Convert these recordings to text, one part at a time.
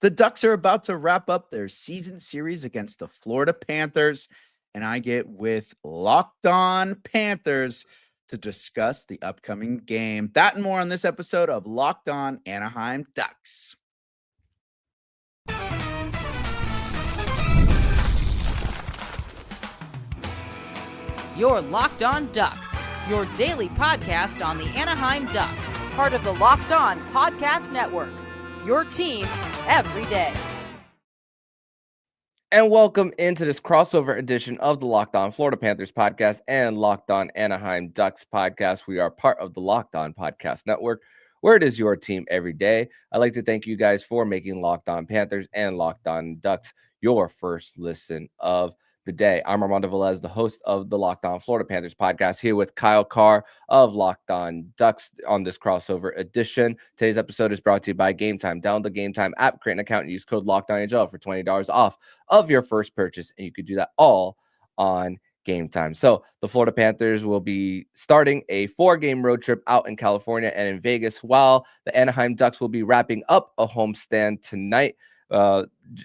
The Ducks are about to wrap up their season series against the Florida Panthers, and I get with Locked On Panthers to discuss the upcoming game. That and more on this episode of Locked On Anaheim Ducks. You're Locked On Ducks, your daily podcast on the Anaheim Ducks, part of the Locked On Podcast Network, your team every day. And welcome into this crossover edition of the Locked On Florida Panthers podcast and Locked On Anaheim Ducks podcast. We are part of the Locked On Podcast Network, where it is your team every day. I'd like to thank you guys for making Locked On Panthers and Locked On Ducks your first listen of the day. I'm Armando Velez, the host of the Locked On Florida Panthers podcast, here with Kyle Carr of Locked On Ducks on this crossover edition. Today's episode is brought to you by Game Time. Download the Game Time app, create an account, and use code LOCKEDONNHL for $20 off of your first purchase, and you could do that all on Game Time. So the Florida Panthers will be starting a 4-game road trip out in California and in Vegas, while the Anaheim Ducks will be wrapping up a homestand tonight.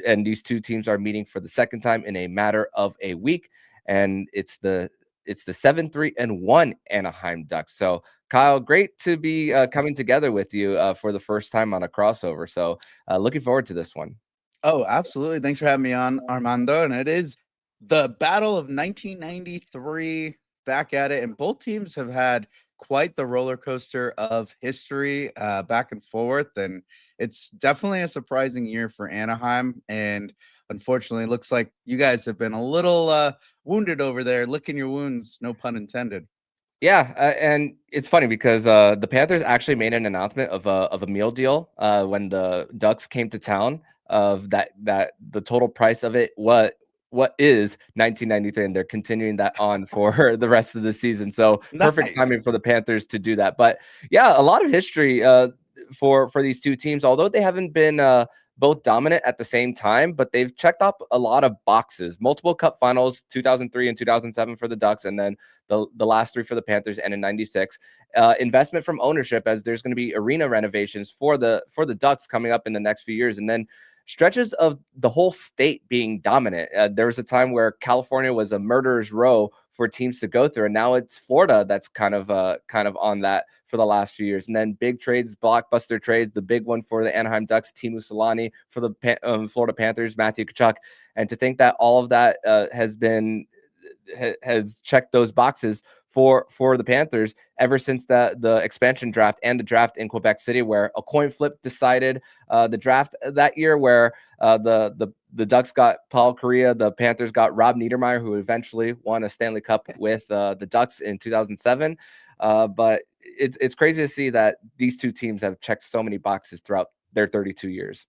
And these two teams are meeting for the second time in a matter of a week, and it's the 7-3-1 Anaheim Ducks. So Kyle, great to be coming together with you for the first time on a crossover. So looking forward to this one. Oh, absolutely. Thanks for having me on, Armando. And it is the battle of 1993, back at it. And both teams have had quite the roller coaster of history back and forth. And it's definitely a surprising year for Anaheim. And unfortunately, it looks like you guys have been a little wounded over there, licking your wounds, no pun intended. Yeah, and it's funny because the Panthers actually made an announcement of a meal deal when the Ducks came to town, of that the total price of it what is $19.93, and they're continuing that on for the rest of the season. So perfect timing for the Panthers to do that. But yeah, a lot of history for these two teams, although they haven't been both dominant at the same time, but they've checked up a lot of boxes. Multiple Cup finals, 2003 and 2007 for the Ducks, and then the last 3 for the Panthers, and in 96. Investment from ownership, as there's going to be arena renovations for the Ducks coming up in the next few years, and then stretches of the whole state being dominant. There was a time where California was a murderer's row for teams to go through, and now it's Florida that's kind of on that for the last few years. And then big trades, blockbuster trades, the big one for the Anaheim Ducks, Teemu Selanne; for the Florida Panthers, Matthew Tkachuk. And to think that all of that has checked those boxes for the Panthers ever since the expansion draft and the draft in Quebec City, where a coin flip decided the draft that year, where the Ducks got Paul Kariya, the Panthers got Rob Niedermayer, who eventually won a Stanley Cup with the Ducks in 2007. But it's crazy to see that these two teams have checked so many boxes throughout their 32 years.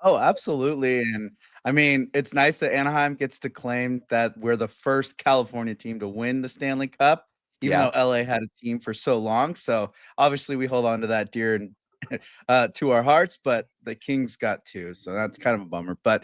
Oh, absolutely. And I mean, it's nice that Anaheim gets to claim that we're the first California team to win the Stanley Cup, even though LA had a team for so long. So obviously we hold on to that dear and to our hearts, but the Kings got 2. So that's kind of a bummer. But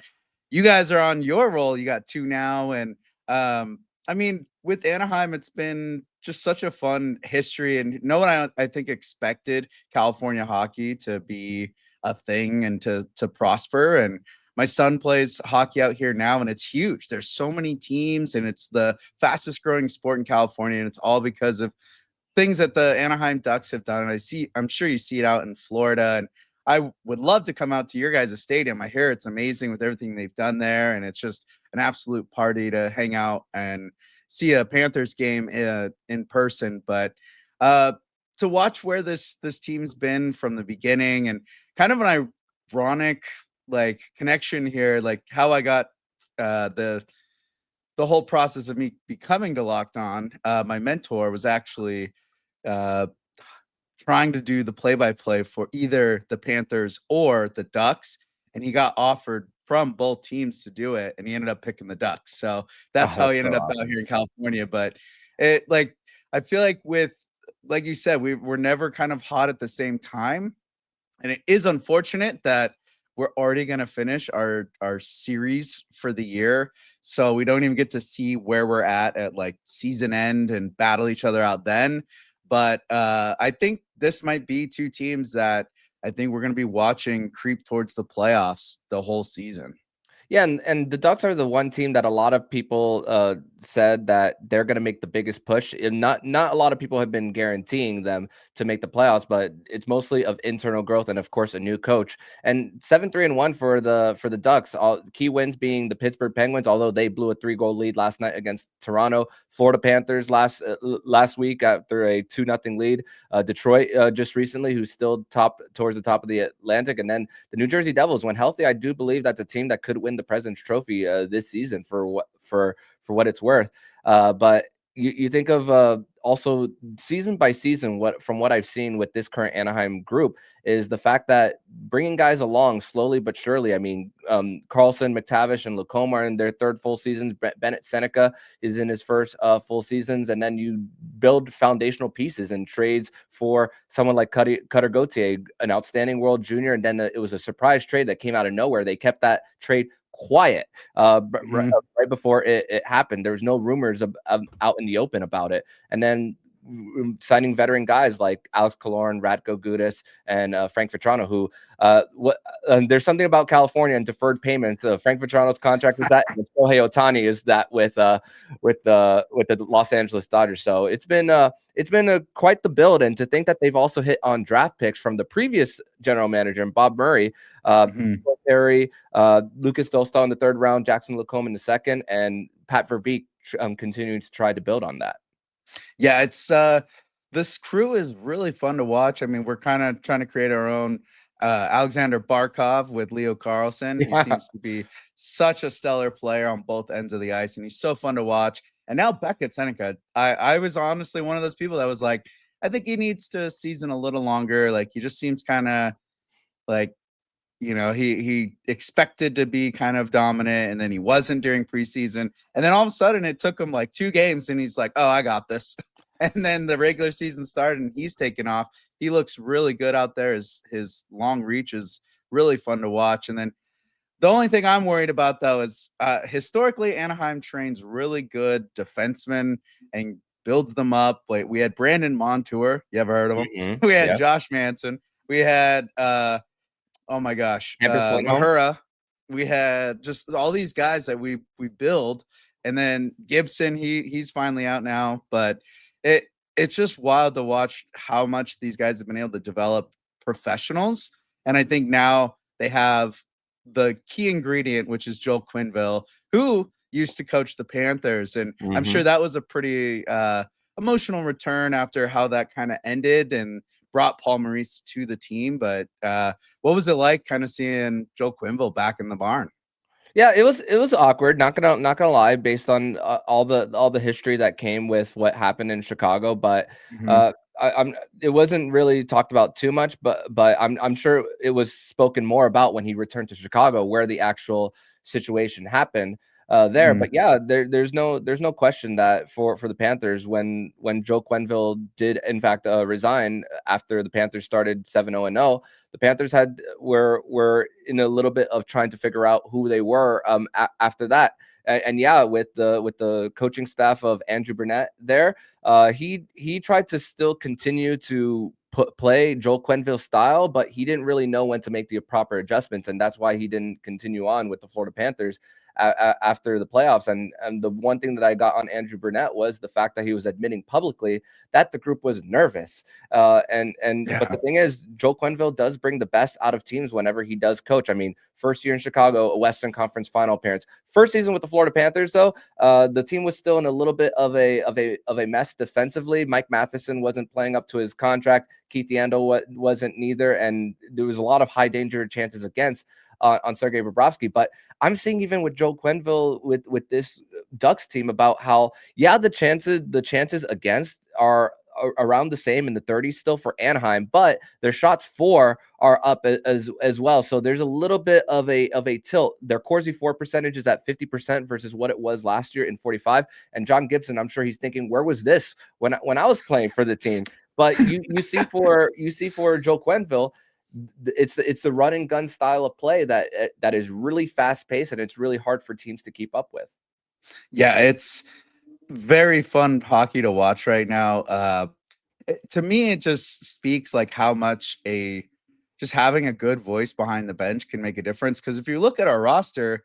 you guys are on your roll. You got 2 now. And I mean, with Anaheim, it's been just such a fun history. And no one, I think, expected California hockey to be a thing and to prosper. And my son plays hockey out here now, and it's huge. There's so many teams, and it's the fastest growing sport in California, and it's all because of things that the Anaheim Ducks have done. And I'm sure you see it out in Florida, and I would love to come out to your guys' stadium. I hear it's amazing with everything they've done there, and it's just an absolute party to hang out and see a Panthers game in person. But to watch where this team's been from the beginning, and kind of an ironic connection here, like how I got the whole process of me becoming to Locked On. My mentor was actually trying to do the play-by-play for either the Panthers or the Ducks, and he got offered from both teams to do it, and he ended up picking the Ducks. So that's how he ended up out here in California. But I feel like like you said, we're never kind of hot at the same time. And it is unfortunate that we're already going to finish our series for the year. So we don't even get to see where we're at like season end and battle each other out then. But I think this might be 2 teams that I think we're going to be watching creep towards the playoffs the whole season. Yeah, and the Ducks are the one team that a lot of people said that they're going to make the biggest push. And not a lot of people have been guaranteeing them to make the playoffs, but it's mostly of internal growth and of course a new coach. And 7-3-1 for the Ducks. All key wins being the Pittsburgh Penguins, although they blew a 3-goal lead last night against Toronto. Florida Panthers last week after a 2-0 lead. Detroit just recently, who's still towards the top of the Atlantic, and then the New Jersey Devils. When healthy, I do believe that's a team that could win the President's Trophy this season for what it's worth. But you think of also season by season, from what I've seen with this current Anaheim group is the fact that bringing guys along slowly but surely. I mean, Carlsson, McTavish, and LaCombe are in their third full seasons. Bennett Seneca is in his first full seasons, and then you build foundational pieces and trades for someone like Cutter Gauthier, an outstanding World Junior, and then it was a surprise trade that came out of nowhere. They kept that trade quiet right before it happened. There was no rumors of out in the open about it, and then signing veteran guys like Alex Killorn, Radko Gudas, and Frank Vetrano, who there's something about California and deferred payments. Frank Vetrano's contract is that, and Shohei Ohtani is that with the Los Angeles Dodgers. So it's been quite the build, and to think that they've also hit on draft picks from the previous general manager and Bob Murray, Perry, Lucas Dostál in the third round, Jackson LaCombe in the second, and Pat Verbeek continuing to try to build on that. Yeah, it's this crew is really fun to watch. I mean, we're kind of trying to create our own Alexander Barkov with Leo Carlsson. Yeah. He seems to be such a stellar player on both ends of the ice, and he's so fun to watch. And now Beckett Seneca, I was honestly one of those people that was like, I think he needs to season a little longer. Like, he just seems kind of like, he expected to be kind of dominant, and then he wasn't during preseason. And then all of a sudden it took him like 2 games and he's like, oh, I got this. And then the regular season started and he's taken off. He looks really good out there. His long reach is really fun to watch. And then the only thing I'm worried about, though, is historically Anaheim trains really good defensemen and builds them up. Like, we had Brandon Montour. You ever heard of him? Mm-hmm. We had Josh Manson. We had oh my gosh, Mahura. We had just all these guys that we build, and then Gibson. He's finally out now, but it's just wild to watch how much these guys have been able to develop professionals. And I think now they have the key ingredient, which is Joel Quenneville, who used to coach the Panthers, and I'm sure that was a pretty emotional return after how that kind of ended and brought Paul Maurice to the team. But what was it like kind of seeing Joel Quenneville back in the barn? Yeah, it was awkward. Not gonna lie, based on all the history that came with what happened in Chicago. But it wasn't really talked about too much. But I'm sure it was spoken more about when he returned to Chicago, where the actual situation happened. But yeah, there's no question that for the Panthers, when Joe Quenneville did in fact resign after the Panthers started 7-0-0, the Panthers were in a little bit of trying to figure out who they were after that. And yeah, with the coaching staff of Andrew Burnett there, he tried to still continue to play Joel Quenneville's style, but he didn't really know when to make the proper adjustments, and that's why he didn't continue on with the Florida Panthers after the playoffs. And the one thing that I got on Andrew Burnett was the fact that he was admitting publicly that the group was nervous. But the thing is, Joel Quenneville does bring the best out of teams whenever he does coach. I mean, first year in Chicago, a Western Conference final appearance. First season with the Florida Panthers, though, the team was still in a little bit of a mess defensively. Mike Matheson wasn't playing up to his contract. Keith Yandel wasn't neither, and there was a lot of high danger chances against on Sergei Bobrovsky. But I'm seeing even with Joel Quenneville with this Ducks team about how the chances against are around the same in the 30s still for Anaheim, but their shots for are up as well. So there's a little bit of a tilt. Their Corsi for percentage is at 50% versus what it was last year in 45. And John Gibson, I'm sure he's thinking, where was this when I was playing for the team? But you see for Joel Quenneville, it's the run and gun style of play that is really fast paced, and it's really hard for teams to keep up with. Yeah, it's very fun hockey to watch right now. To me, it just speaks like how much a just having a good voice behind the bench can make a difference. Because if you look at our roster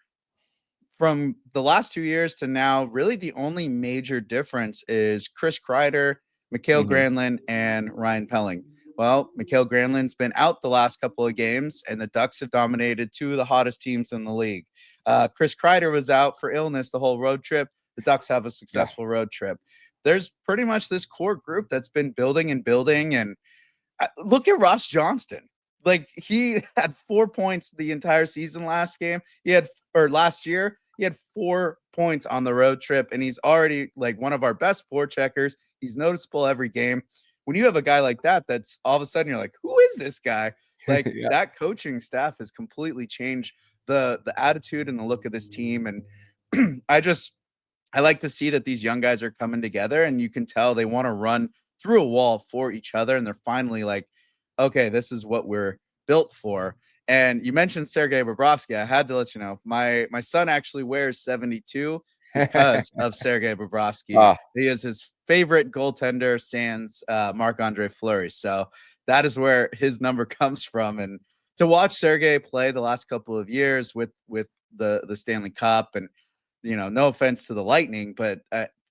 from the last 2 years to now, really the only major difference is Chris Kreider, Mikael Granlund, and Ryan Pelling. Well, Mikael Granlund's been out the last couple of games, and the Ducks have dominated two of the hottest teams in the league. Chris Kreider was out for illness the whole road trip. The Ducks have a successful road trip. There's pretty much this core group that's been building and building. And look at Ross Johnston. Like, he had 4 points the entire season last year. He had 4 points on the road trip, and he's already like one of our best forecheckers. He's noticeable every game. When you have a guy like that, that's all of a sudden you're like, who is this guy? Like, that coaching staff has completely changed the attitude and the look of this team. And I like to see that these young guys are coming together, and you can tell they want to run through a wall for each other. And they're finally like, okay, this is what we're built for. And you mentioned Sergei Bobrovsky. I had to let you know, my son actually wears 72 because of Sergei Bobrovsky. He is his favorite goaltender, sans Marc-Andre Fleury. So that is where his number comes from. And to watch Sergei play the last couple of years with the Stanley Cup, and no offense to the Lightning, but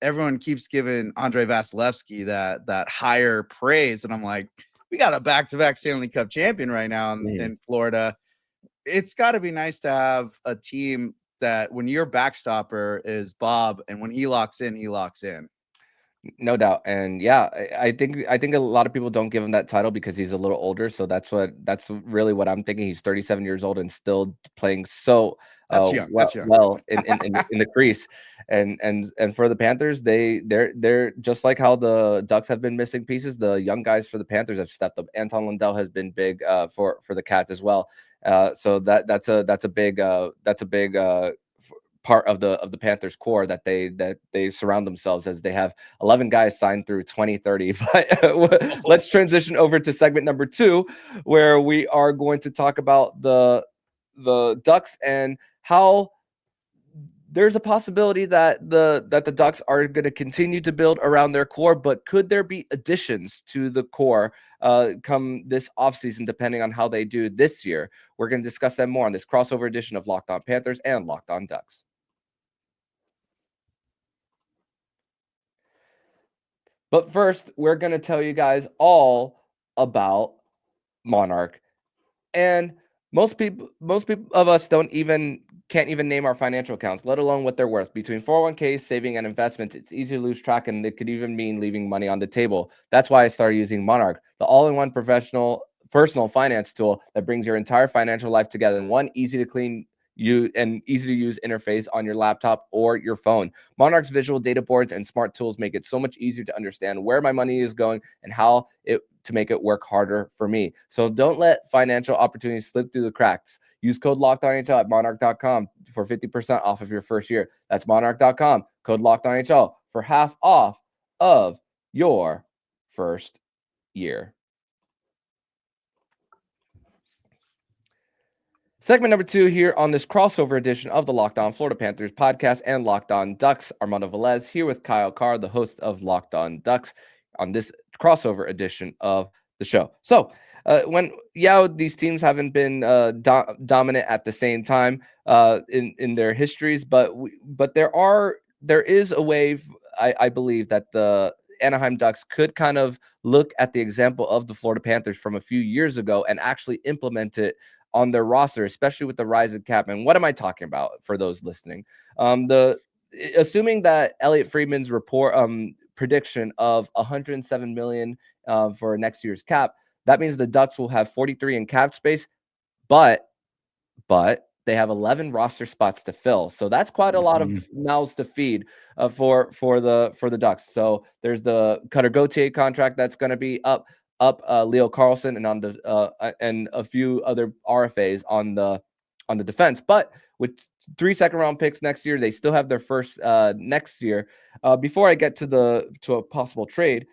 everyone keeps giving Andrei Vasilevsky that higher praise, and I'm like, we got a back-to-back Stanley Cup champion right now in Florida. It's got to be nice to have a team that when your backstopper is Bob, and when he locks in, he locks in. No doubt. And I think a lot of people don't give him that title because he's a little older. So that's really what I'm thinking. He's 37 years old and still playing so that's young. well in the crease. And for the Panthers, they're just like how the Ducks have been missing pieces. The young guys for the Panthers have stepped up. Anton Lundell has been big for the Cats as well. So that's a big part of the Panthers core that they surround themselves, as they have 11 guys signed through 2030. But let's transition over to segment number 2, where we are going to talk about the Ducks and how there's a possibility that the Ducks are going to continue to build around their core, but could there be additions to the core come this offseason, depending on how they do this year? We're going to discuss that more on this crossover edition of Locked On Panthers and Locked On Ducks. But first, we're going to tell you guys all about Monarch. And most people of us can't even name our financial accounts, let alone what they're worth. Between 401ks, saving, and investments, it's easy to lose track, and it could even mean leaving money on the table. That's why I started using Monarch, the all-in-one personal finance tool that brings your entire financial life together in one easy to use interface on your laptop or your phone. Monarch's visual data boards and smart tools make it so much easier to understand where my money is going and how to make it work harder for me. So don't let financial opportunities slip through the cracks. Use code LOCKEDONNHL at monarch.com for 50% off of your first year. That's monarch.com, code LOCKEDONNHL for half off of your first year. Segment number 2 here on this crossover edition of the Locked On Florida Panthers podcast and Locked On Ducks. Armando Velez here with Kyle Carr, the host of Locked On Ducks, on this crossover edition of the show. So these teams haven't been dominant at the same time in their histories, but there is a way, I believe, that the Anaheim Ducks could kind of look at the example of the Florida Panthers from a few years ago and actually implement it on their roster, especially with the rise of cap. And what am I talking about for those listening? Assuming that Elliot Friedman's prediction of $107 million for next year's cap, that means the Ducks will have 43 in cap space, but they have 11 roster spots to fill. So that's quite a lot of mouths to feed for the Ducks. So there's the Cutter Gauthier contract that's going to be up, Leo Carlsson, and on the and a few other RFAs on the defense. But with 3 second-round picks next year, they still have their first next year. Before I get to a possible trade,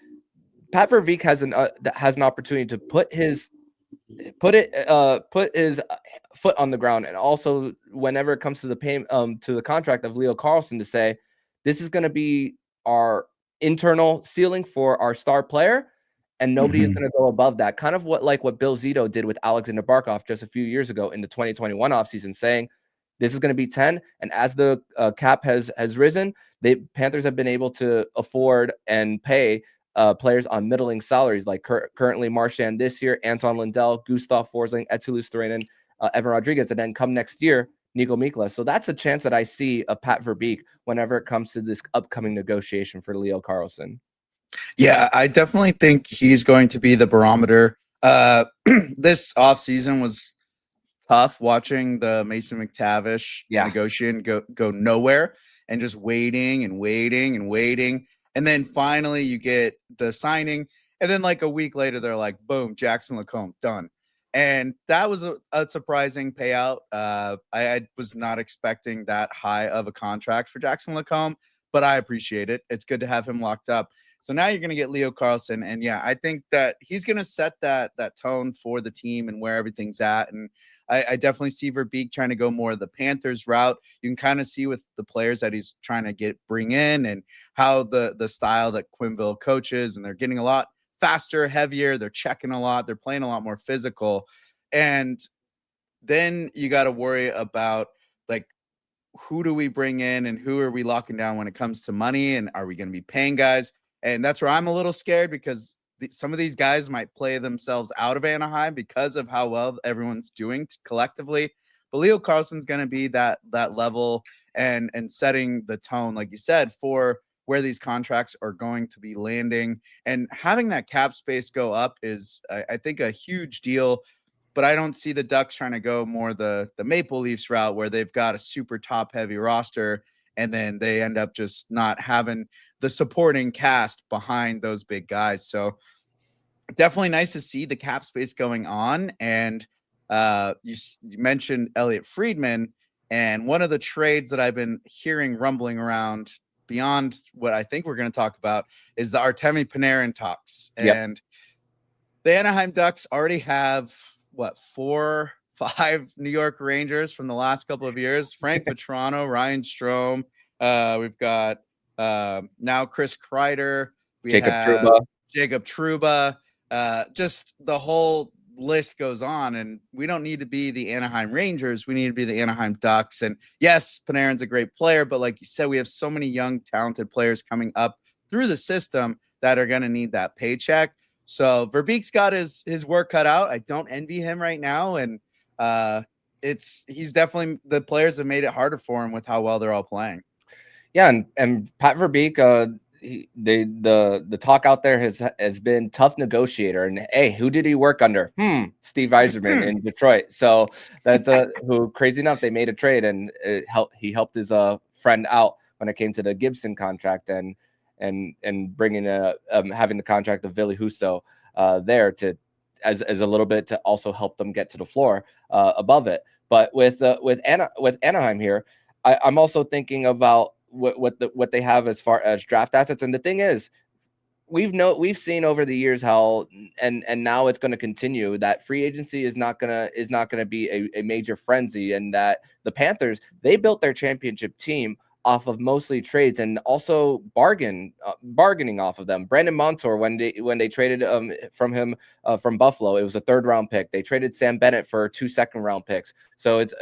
Pat Verbeek has an opportunity to put his foot on the ground, and also whenever it comes to the contract of Leo Carlsson, to say this is going to be our internal ceiling for our star player. and nobody is going to go above that. Kind of what Bill Zito did with Alexander Barkov just a few years ago in the 2021 offseason, saying this is going to be 10. And as the cap has risen, the Panthers have been able to afford and pay players on middling salaries, like currently Marchand this year, Anton Lindell, Gustav Forsling, Eetu Luostarinen, Evan Rodriguez, and then come next year, Nico Mikkola. So that's a chance that I see of Pat Verbeek whenever it comes to this upcoming negotiation for Leo Carlsson. Yeah, I definitely think he's going to be the barometer. This offseason was tough watching the Mason McTavish negotiation go nowhere and just waiting and waiting and waiting. And then finally you get the signing. And then like a week later, they're like, boom, Jackson LaCombe, done. And that was a surprising payout. I was not expecting that high of a contract for Jackson LaCombe, but I appreciate it. It's good to have him locked up. So now you're going to get Leo Carlsson. And yeah, I think that he's going to set that tone for the team and where everything's at. And I definitely see Verbeek trying to go more of the Panthers route. You can kind of see with the players that he's trying to bring in and how the style that Quenneville coaches, and they're getting a lot faster, heavier. They're checking a lot. They're playing a lot more physical. And then you got to worry about like, who do we bring in and who are we locking down when it comes to money? And are we going to be paying guys? And that's where I'm a little scared, because some of these guys might play themselves out of Anaheim because of how well everyone's doing collectively. But Leo Carlsson's going to be that level and setting the tone, like you said, for where these contracts are going to be landing. And having that cap space go up is, I think, a huge deal. But I don't see the Ducks trying to go more the Maple Leafs route, where they've got a super top heavy roster and then they end up just not having the supporting cast behind those big guys. So definitely nice to see the cap space going on. And you mentioned Elliot Friedman, and one of the trades that I've been hearing rumbling around beyond what I think we're going to talk about is the Artemi Panarin talks. Yep. And the Anaheim Ducks already have 4, 5 New York Rangers from the last couple of years. Frank Vetrano, Ryan Strome. We've got now Chris Kreider. We have Jacob Trouba. Just the whole list goes on, and we don't need to be the Anaheim Rangers. We need to be the Anaheim Ducks. And yes, Panarin's a great player, but like you said, we have so many young, talented players coming up through the system that are going to need that paycheck. So Verbeek's got his work cut out. I don't envy him right now. And he's definitely, the players have made it harder for him with how well they're all playing. Yeah. And Pat Verbeek, the talk out there has been tough negotiator. And hey, who did he work under? Steve Yzerman in Detroit. So that's who, crazy enough, they made a trade, and he helped his friend out when it came to the Gibson contract and bringing having the contract of Ville Husso there to as a little bit to also help them get to the floor above it. But with Anaheim here, I'm also thinking about what they have as far as draft assets. And the thing is, we've seen over the years how and now it's going to continue that free agency is not gonna be a major frenzy, and that the Panthers, they built their championship team off of mostly trades and also bargaining off of them. Brandon Montour, when they traded from him from Buffalo, it was a 3rd round pick. They traded Sam Bennett for 2 second round picks. So it's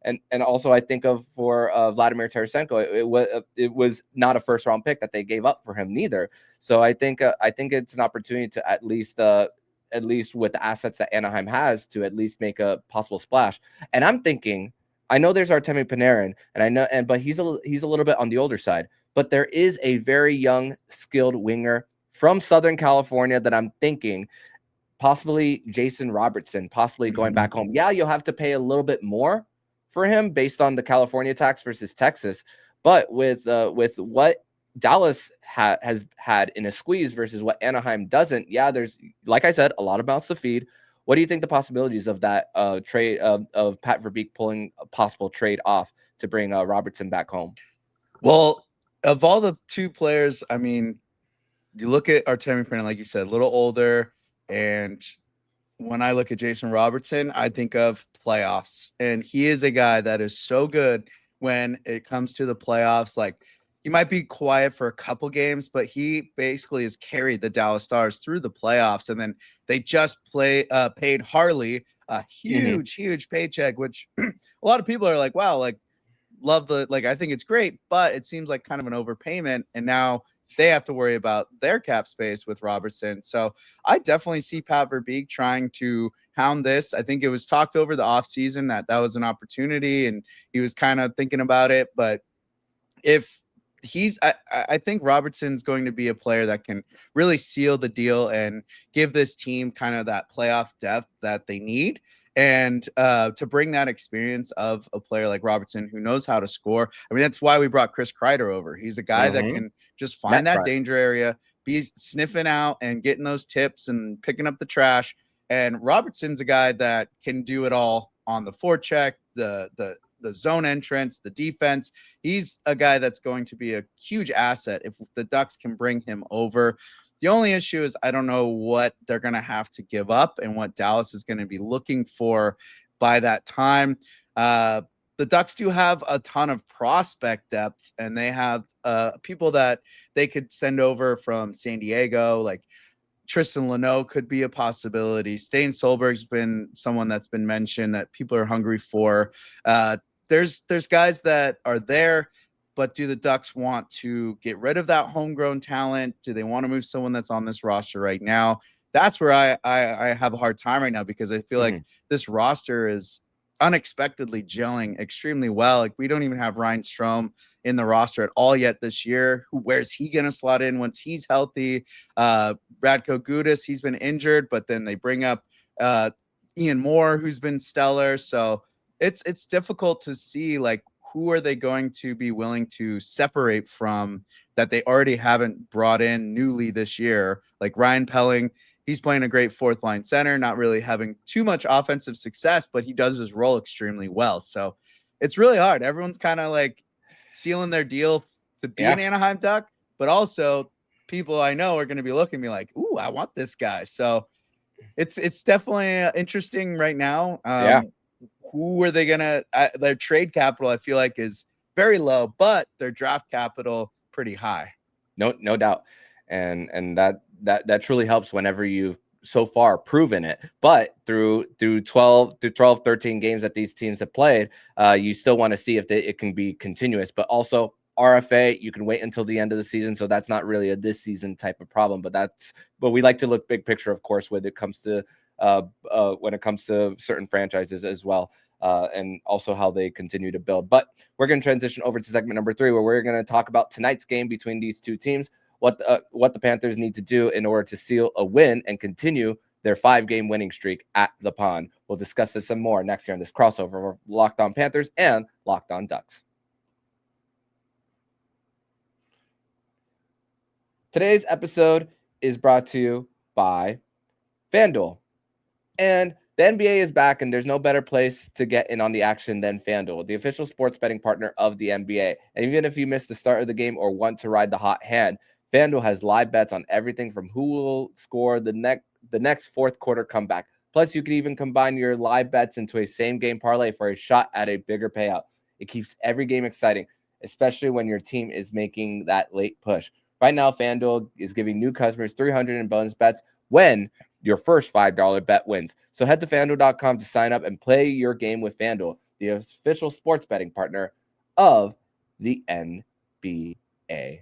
and also I think of for Vladimir Tarasenko, it was not a 1st round pick that they gave up for him neither. So I think it's an opportunity to at least with the assets that Anaheim has to at least make a possible splash. And I'm thinking, I know there's Artemi Panarin, but he's a little bit on the older side. But there is a very young, skilled winger from Southern California that I'm thinking possibly Jason Robertson, possibly going back home. Yeah, you'll have to pay a little bit more for him based on the California tax versus Texas. But with what Dallas has had in a squeeze versus what Anaheim doesn't, yeah, there's, like I said, a lot of mouths to feed. What do you think the possibilities of that trade of Pat Verbeek pulling a possible trade off to bring Robertson back home? Well, of all the 2 players, I mean, you look at Artemi Panarin, like you said, a little older, and when I look at Jason Robertson, I think of playoffs, and he is a guy that is so good when it comes to the playoffs. Like, he might be quiet for a couple games, but he basically has carried the Dallas Stars through the playoffs. And then they just paid Harley a huge paycheck, which a lot of people are like, wow, like, love I think it's great, but it seems like kind of an overpayment. And now they have to worry about their cap space with Robertson. So I definitely see Pat Verbeek trying to hound this. I think it was talked over the offseason that was an opportunity and he was kind of thinking about it. But if I think Robertson's going to be a player that can really seal the deal and give this team kind of that playoff depth that they need. And to bring that experience of a player like Robertson who knows how to score. I mean, that's why we brought Chris Kreider over. He's a guy that can just find that danger area, be sniffing out and getting those tips and picking up the trash. And Robertson's a guy that can do it all on the forecheck, the zone entrance, the defense. He's a guy that's going to be a huge asset if the Ducks can bring him over. The only issue is I don't know what they're going to have to give up and what Dallas is going to be looking for by that time. The Ducks do have a ton of prospect depth, and they have people that they could send over from San Diego, like Tristan Leno could be a possibility. Stain Solberg's been someone that's been mentioned that people are hungry for. There's guys that are there, but do the Ducks want to get rid of that homegrown talent? Do they want to move someone that's on this roster right now? That's where I have a hard time right now because I feel like this roster is unexpectedly gelling extremely well. Like we don't even have Ryan Strome in the roster at all yet this year. Where's he going to slot in once he's healthy? Radko Gudas, he's been injured, but then they bring up Ian Moore, who's been stellar. So it's difficult to see like who are they going to be willing to separate from that they already haven't brought in newly this year. Like Ryan Pelling, he's playing a great fourth line center, not really having too much offensive success, but he does his role extremely well. So it's really hard. Everyone's kind of like sealing their deal to be an Anaheim Duck, but also people I know are going to be looking at me like, ooh, I want this guy. So it's definitely interesting right now. Who are they going to their trade capital, I feel like is very low, but their draft capital pretty high. No doubt. And that truly helps whenever you've so far proven it. But through 12, 13 games that these teams have played, you still want to see if it can be continuous. But also RFA, you can wait until the end of the season. So that's not really a this season type of problem. But we like to look big picture, of course, when it comes to certain franchises as well. And also how they continue to build. But we're going to transition over to segment number 3, where we're going to talk about tonight's game between these two teams, what the Panthers need to do in order to seal a win and continue their 5-game winning streak at the Pond. We'll discuss this some more next year on this crossover of Locked On Panthers and Locked On Ducks. Today's episode is brought to you by FanDuel. And the NBA is back, and there's no better place to get in on the action than FanDuel, the official sports betting partner of the NBA. And even if you missed the start of the game or want to ride the hot hand, FanDuel has live bets on everything from who will score the next fourth quarter comeback. Plus, you can even combine your live bets into a same-game parlay for a shot at a bigger payout. It keeps every game exciting, especially when your team is making that late push. Right now, FanDuel is giving new customers $300 in bonus bets when your first $5 bet wins. So head to FanDuel.com to sign up and play your game with FanDuel, the official sports betting partner of the NBA.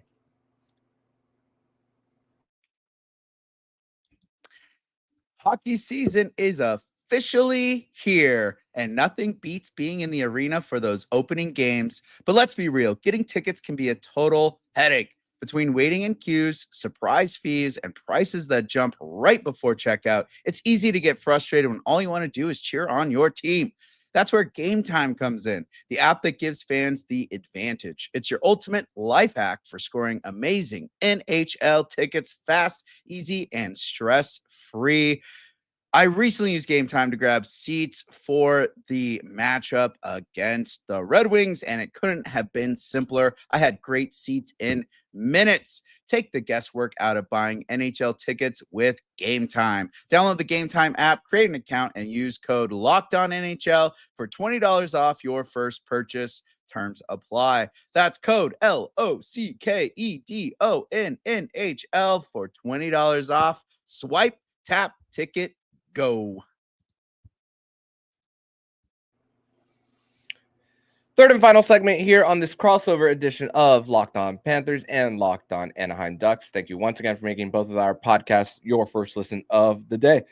Hockey season is officially here, and nothing beats being in the arena for those opening games. But let's be real, getting tickets can be a total headache. Between waiting in queues, surprise fees, and prices that jump right before checkout, it's easy to get frustrated when all you want to do is cheer on your team. That's where Game Time comes in, the app that gives fans the advantage. It's your ultimate life hack for scoring amazing NHL tickets fast, easy, and stress-free. I recently used Game Time to grab seats for the matchup against the Red Wings, and it couldn't have been simpler. I had great seats in minutes. Take the guesswork out of buying NHL tickets with Game Time. Download the Game Time app, create an account, and use code LOCKEDONNHL for $20 off your first purchase. Terms apply. That's code LOCKEDONNHL for $20 off. Swipe, tap, ticket, go. Third and final segment here on this crossover edition of Locked On Panthers and Locked On Anaheim Ducks. Thank you once again for making both of our podcasts your first listen of the day.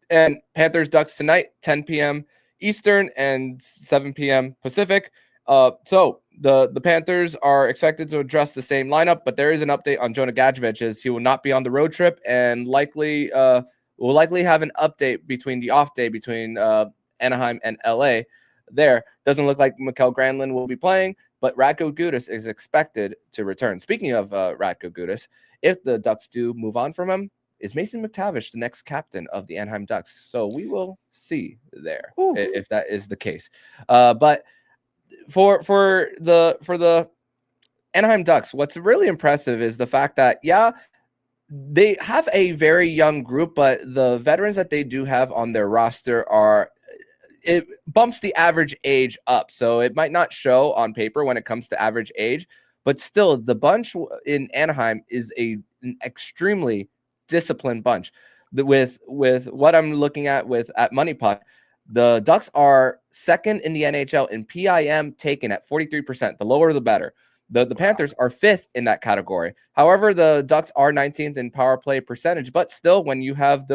And Panthers Ducks tonight, 10 p.m. Eastern and 7 p.m. Pacific. So the Panthers are expected to address the same lineup, but there is an update on Jonah Gadjevich as he will not be on the road trip and will likely have an update between the off day between Anaheim and LA. There doesn't look like Mikael Granlund will be playing, but Radko Gudas is expected to return. Speaking of Radko Gudas, if the Ducks do move on from him, is Mason McTavish the next captain of the Anaheim Ducks? So we will see there if that is the case. But for the Anaheim Ducks, what's really impressive is the fact that they have a very young group, but the veterans that they do have on their roster it bumps the average age up. So it might not show on paper when it comes to average age, but still the bunch in Anaheim is an extremely disciplined bunch. With what I'm looking at Money Puck, the Ducks are second in the NHL in PIM taken at 43%. The lower, the better. The Panthers are fifth in that category. However, the Ducks are 19th in power play percentage, but still, when you have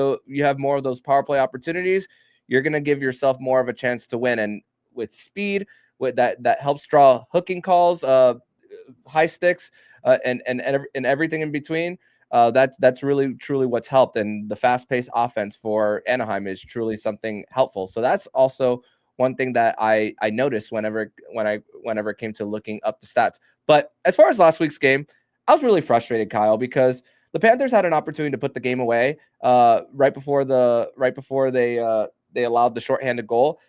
more of those power play opportunities, you're going to give yourself more of a chance to win. And with speed, with that helps draw hooking calls, high sticks, and everything in between. That's really truly what's helped. And the fast-paced offense for Anaheim is truly something helpful. So that's also one thing that I noticed whenever it came to looking up the stats. But as far as last week's game, I was really frustrated, Kyle, because the Panthers had an opportunity to put the game away right before they allowed the shorthanded goal.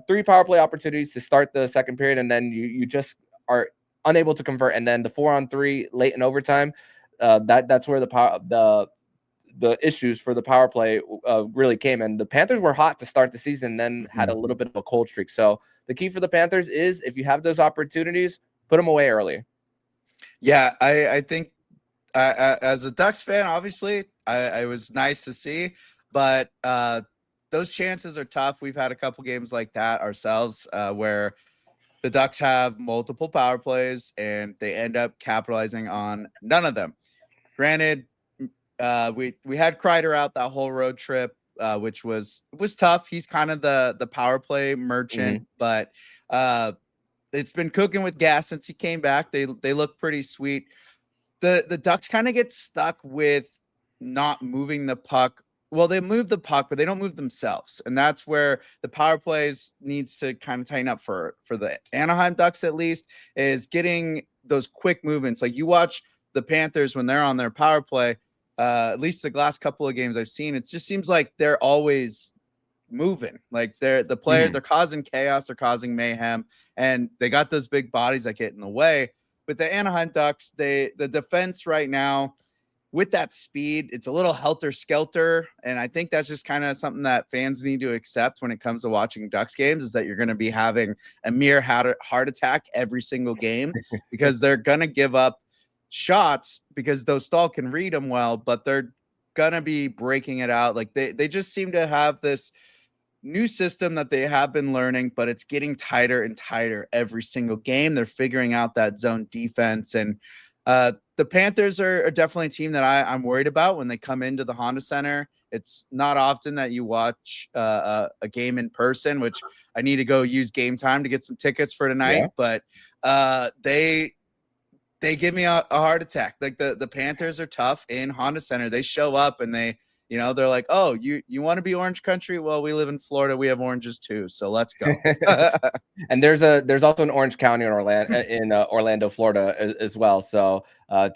3 power play opportunities to start the second period, and then you just are unable to convert. And then the 4-on-3 late in overtime, that's where the issues for the power play really came. And the Panthers were hot to start the season, then had a little bit of a cold streak. So the key for the Panthers is if you have those opportunities, put them away early. Yeah, I think as a Ducks fan, obviously, I was nice to see, but those chances are tough. We've had a couple games like that ourselves where the Ducks have multiple power plays and they end up capitalizing on none of them. Granted, we had Kreider out that whole road trip, which was tough. He's kind of the power play merchant, but it's been cooking with gas since he came back. They look pretty sweet. The Ducks kind of get stuck with not moving the puck. Well, they move the puck, but they don't move themselves. And that's where the power plays needs to kind of tighten up for the Anaheim Ducks, at least, is getting those quick movements. Like you watch the Panthers when they're on their power play, at least the last couple of games I've seen, it just seems like they're always moving. Like the players, they're causing chaos, they're causing mayhem, and they got those big bodies that get in the way. With the Anaheim Ducks, the defense right now, with that speed, it's a little helter-skelter, and I think that's just kind of something that fans need to accept when it comes to watching Ducks games, is that you're going to be having a mere heart attack every single game because they're going to give up shots because Dostál can read them well, but they're going to be breaking it out. Like they just seem to have this new system that they have been learning, but it's getting tighter and tighter every single game. They're figuring out that zone defense, and the Panthers are definitely a team that I'm worried about when they come into the Honda Center. It's not often that you watch a game in person, which I need to go use Game Time to get some tickets for tonight. Yeah. But they give me a heart attack. Like the Panthers are tough in Honda Center. They show up and they're like, oh, you want to be Orange Country? Well, we live in Florida. We have oranges too. So let's go. And there's also an Orange County in Orlando, Florida as well. So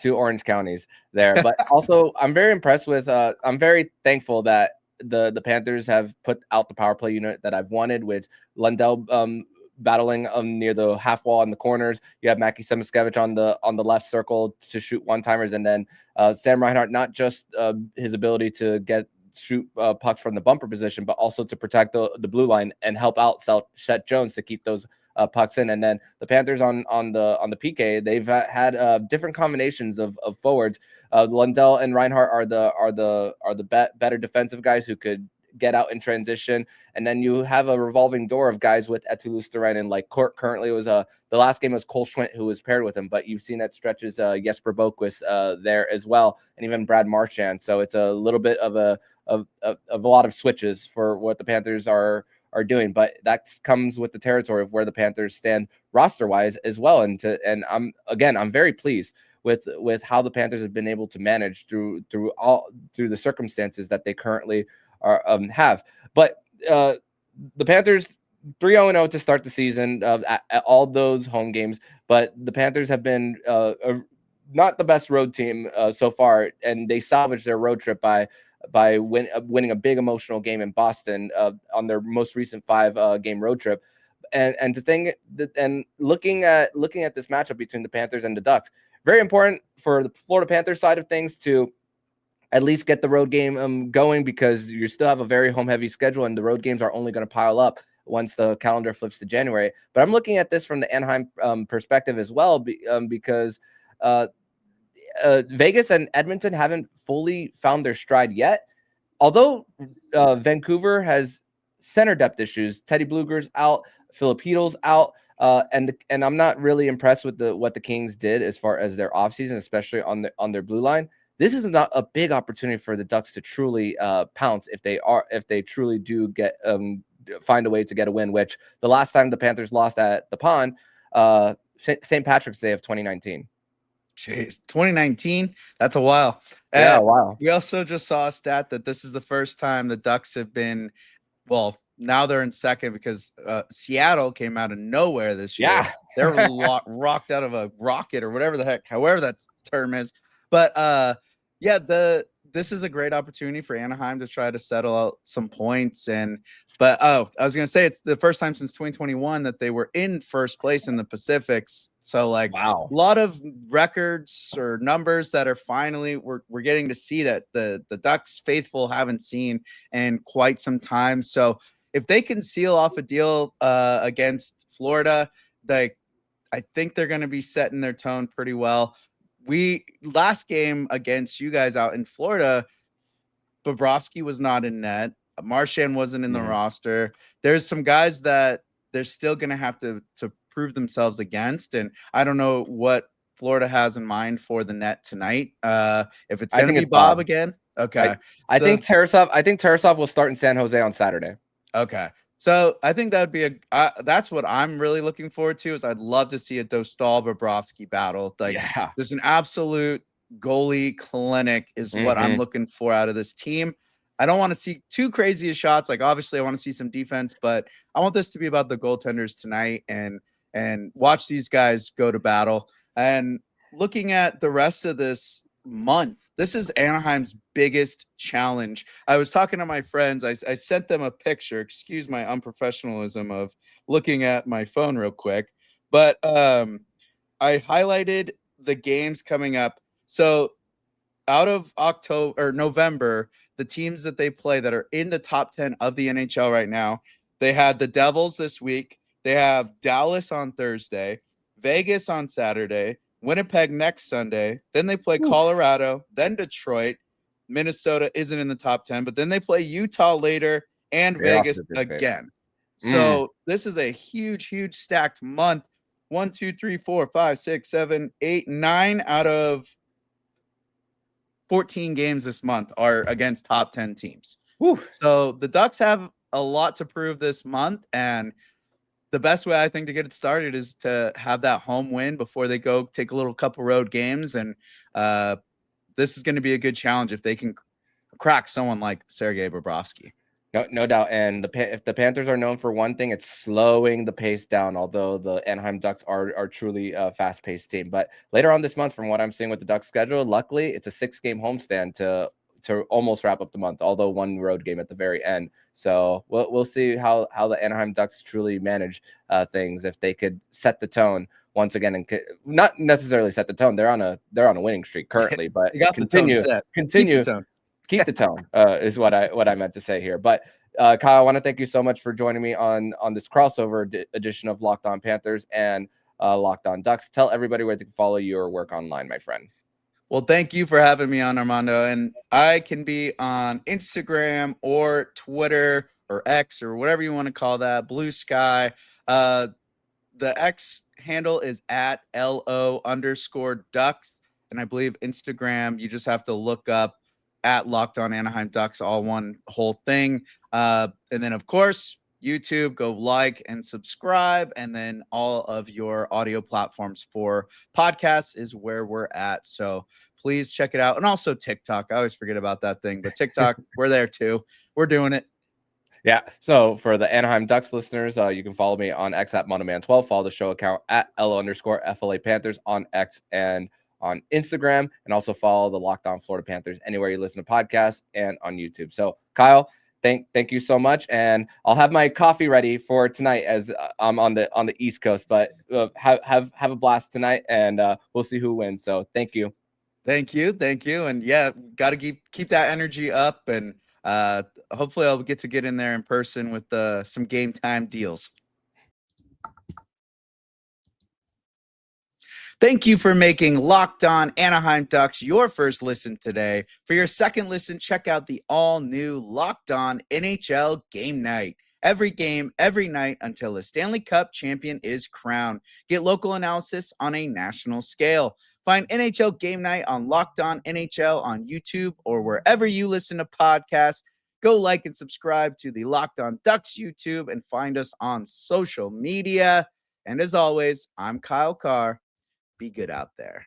2 orange counties there. But also I'm very impressed with I'm very thankful that the Panthers have put out the power play unit that I've wanted, with Lundell battling near the half wall in the corners. You have Mackie Semiskevich on the left circle to shoot one-timers, and then Sam Reinhart, not just his ability to shoot pucks from the bumper position, but also to protect the blue line and help out Seth Jones to keep those pucks in. And then the Panthers on the PK, they've had different combinations of forwards. Lundell and Reinhart are the better defensive guys who could get out in transition, and then you have a revolving door of guys with Eetu Luostarinen. Like currently, it was the last game was Cole Schwindt who was paired with him, but you've seen that stretches Jesper Boquist there as well, and even Brad Marchand. So it's a little bit of a lot of switches for what the Panthers are doing, but that comes with the territory of where the Panthers stand roster wise as well. And I'm very pleased with how the Panthers have been able to manage through the circumstances that they currently have. But the Panthers 3-0 to start the season at all those home games, but the Panthers have been not the best road team so far, and they salvaged their road trip by winning a big emotional game in Boston on their most recent 5-game road trip. And looking at this matchup between the Panthers and the Ducks, very important for the Florida Panthers side of things to at least get the road game going, because you still have a very home heavy schedule, and the road games are only going to pile up once the calendar flips to January. But I'm looking at this from the Anaheim perspective as well, because Vegas and Edmonton haven't fully found their stride yet. Although Vancouver has center depth issues, Teddy Bluger's out, Philip Heedle's out, and I'm not really impressed with what the Kings did as far as their offseason, especially on their blue line. This is not a big opportunity for the Ducks to truly pounce if they truly do find a way to get a win, which the last time the Panthers lost at the Pond, St. Patrick's Day of 2019. Jeez, 2019, that's a while. Yeah, wow. We also just saw a stat that this is the first time the Ducks have been, well, now they're in second because Seattle came out of nowhere this year. Yeah. They're rocked out of a rocket or whatever the heck, however that term is. But this is a great opportunity for Anaheim to try to settle out some points. But I was going to say it's the first time since 2021 that they were in first place in the Pacifics. So wow, a lot of records or numbers that are finally we're getting to see that the Ducks faithful haven't seen in quite some time. So if they can seal off a deal against Florida, I think they're going to be setting their tone pretty well. Last game against you guys out in Florida, Bobrovsky was not in net. Marchand wasn't in the roster. There's some guys that they're still going to have to prove themselves against. And I don't know what Florida has in mind for the net tonight. If it's going to be Bob again. Okay. I think Tarasov will start in San Jose on Saturday. Okay. So I think that'd be that's what I'm really looking forward to. Is I'd love to see a Dostál Bobrovsky battle. There's an absolute goalie clinic is what I'm looking for out of this team. I don't want to see too crazy of shots. Obviously I want to see some defense, but I want this to be about the goaltenders tonight and watch these guys go to battle. And looking at the rest of this month, this is Anaheim's biggest challenge. I was talking to my friends. I sent them a picture. Excuse my unprofessionalism of looking at my phone real quick, but I highlighted the games coming up. So out of November, the teams that they play that are in the top 10 of the NHL right now, they had the Devils this week. They have Dallas on Thursday, Vegas on Saturday, Winnipeg next Sunday. Then they play Colorado, then Detroit. Minnesota isn't in the top 10, but then they play Utah later and Vegas again. So this is a huge, huge stacked month. 1, 2, 3, 4, 5, 6, 7, 8, 9 out of 14 games this month are against top 10 teams. So the Ducks have a lot to prove this month, and the best way I think to get it started is to have that home win before they go take a little couple road games. And this is going to be a good challenge if they can crack someone like Sergei Bobrovsky. No doubt. And if the Panthers are known for one thing, it's slowing the pace down, although the Anaheim Ducks are truly a fast-paced team. But later on this month, from what I'm seeing with the Ducks schedule, luckily it's a 6-game homestand to to almost wrap up the month, although one road game at the very end. So we'll see how the Anaheim Ducks truly manage things, if they could set the tone once again, and not necessarily set the tone. They're on a winning streak currently, but continue keep the tone is what I meant to say here. But Kyle, I want to thank you so much for joining me on this crossover edition of Locked On Panthers and Locked On Ducks. Tell everybody where they can follow your work online, my friend. Well, thank you for having me on, Armando. And I can be on Instagram or Twitter or X or whatever you want to call that, Blue Sky. The X handle is at @LO_Ducks. And I believe Instagram, you just have to look up at Locked On Anaheim Ducks, all one whole thing. And then, of course, YouTube, go like and subscribe. And then all of your audio platforms for podcasts is where we're at. So please check it out. And also TikTok. I always forget about that thing, but TikTok, we're there too. We're doing it. Yeah. So for the Anaheim Ducks listeners, you can follow me on X at Monoman12. Follow the show account at @LO_FLA Panthers on X and on Instagram, and also follow the Locked On Florida Panthers anywhere you listen to podcasts and on YouTube. So Kyle, thank you so much, and I'll have my coffee ready for tonight as I'm on the East Coast. But have a blast tonight, and we'll see who wins. So thank you, and yeah, got to keep that energy up, and hopefully I'll get in there in person with some game time deals. Thank you for making Locked On Anaheim Ducks your first listen today. For your second listen, check out the all-new Locked On NHL Game Night. Every game, every night until a Stanley Cup champion is crowned. Get local analysis on a national scale. Find NHL Game Night on Locked On NHL on YouTube or wherever you listen to podcasts. Go like and subscribe to the Locked On Ducks YouTube and find us on social media. And as always, I'm Kyle Carr. Be good out there.